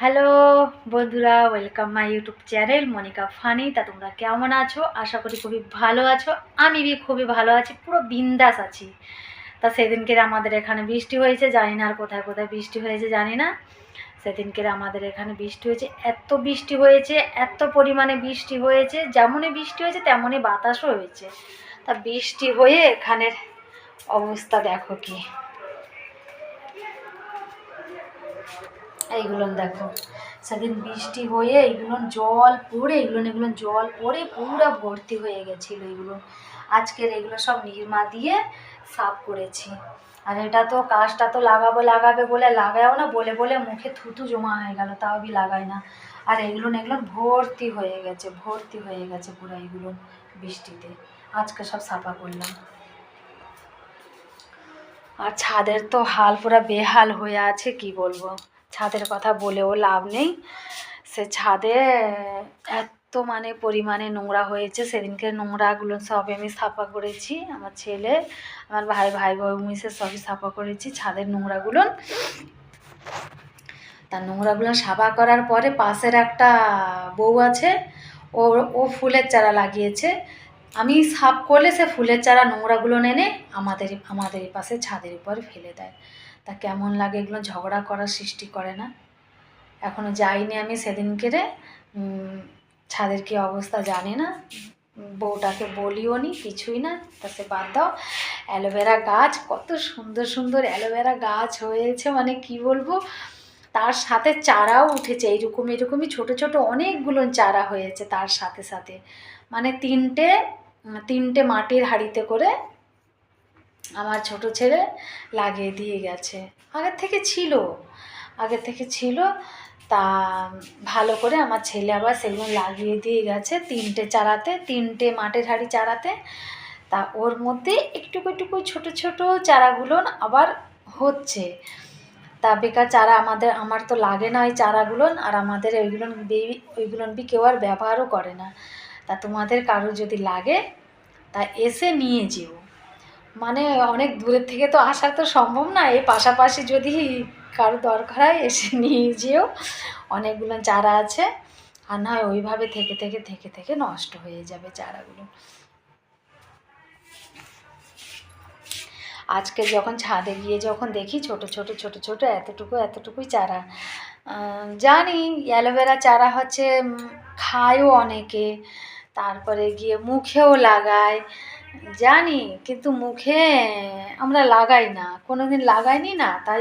Hello বন্ধুরা, welcome my YouTube channel Monika funny. তা তোমরা কেমন আছো? আশা করি খুবই ভালো আছো। আমি খুবই ভালো আছি, পুরো বিন্দাস আছি। তা সেদিনকে আমাদের এখানে বৃষ্টি হয়েছে, জানি না আর কোথায় কোথায় বৃষ্টি হয়েছে জানি না। সেদিনকে আমাদের এখানে বৃষ্টি হয়েছে, এত বৃষ্টি হয়েছে, এত পরিমাণে বৃষ্টি হয়েছে, যেমনই বৃষ্টি হয়েছে তেমনই বাতাসও হয়েছে। তা বৃষ্টি হয়ে এখানের অবস্থা দেখো কি, এইগুলো দেখো। সেদিন বৃষ্টি হয়ে এগুলো জল পড়ে এগুলো জল পড়ে পুরো ভর্তি হয়ে গেছিলো। এগুলো আজকের এগুলো সব নির্মা দিয়ে সাফ করেছি। আর এটা তো কাজটা তো লাগাবে বলে লাগাও না, বলে বলে মুখে থুতু জমা হয়ে গেল, তাও আমি লাগাই না। আর এগুলো ভর্তি হয়ে গেছে পুরো এগুলো বৃষ্টিতে। আজকে সব সাফা করলাম। আর ছাদের তো হাল পুরো বেহাল হয়ে আছে, কি বলবো। ছাদের কথা বলেও লাভ নেই। সে ছাদে এত পরিমাণে নোংরা হয়েছে। সেদিনকে নোংরাগুলো সব আমি সাফা করেছি, আমার ছেলে, আমার ভাই বউ মিশে সবই সাফা করেছি ছাদের নোংরাগুলো। তার নোংরাগুলো সাফা করার পরে পাশের একটা বউ আছে, ও ও ফুলের চারা লাগিয়েছে। আমি সাফ করলে সে ফুলের চারা নোংরাগুলো এনে আমাদের পাশে ছাদের উপর ফেলে দেয়। তা কেমন লাগে, এগুলো ঝগড়া করার সৃষ্টি করে না? এখনও যাইনি আমি সেদিনকে ছাদের কী অবস্থা জানি না, বউটাকে বলিও নি কিছুই না। তা সে বাদ দাও। অ্যালোভেরা গাছ, কত সুন্দর সুন্দর অ্যালোভেরা গাছ হয়েছে, কি বলবো। তার সাথে চারাও উঠেছে, এরকমই ছোট ছোট অনেকগুলো চারা হয়েছে তার সাথে সাথে। তিনটে মাটির হাঁড়িতে করে আমার ছোট ছেলে লাগিয়ে দিয়ে গেছে। আগের থেকে ছিল। তা ভালো করে আমার ছেলে আবার সেগুলো লাগিয়ে দিয়ে গেছে তিনটে মাটির হাঁড়ি চারাতে। তা ওর মধ্যে একটু ছোট ছোট চারাগুলো আবার হচ্ছে। তা বেকার চারা আমার তো লাগে না ওই চারাগুলো। আর আমাদের ওইগুলো কেউ আর ব্যবহারও করে না। তা তোমাদের কারো যদি লাগে তা এসে নিয়ে যেও। অনেক দূরের থেকে তো আসা তো সম্ভব না, এই পাশাপাশি যদি কারো দরকার হয় এসে নিয়ে যেও। অনেকগুলো চারা আছে, আর না হয় ওইভাবে থেকে নষ্ট হয়ে যাবে চারাগুলো। আজকে যখন ছাদে গিয়ে যখন দেখি ছোট ছোট এতটুকুই চারা। জানি অ্যালোভেরা চারা হচ্ছে খায়ও অনেকে, তারপরে গিয়ে মুখেও লাগায় জানি, কিন্তু মুখে আমরা লাগাই না, কোনোদিন লাগাইনি না, তাই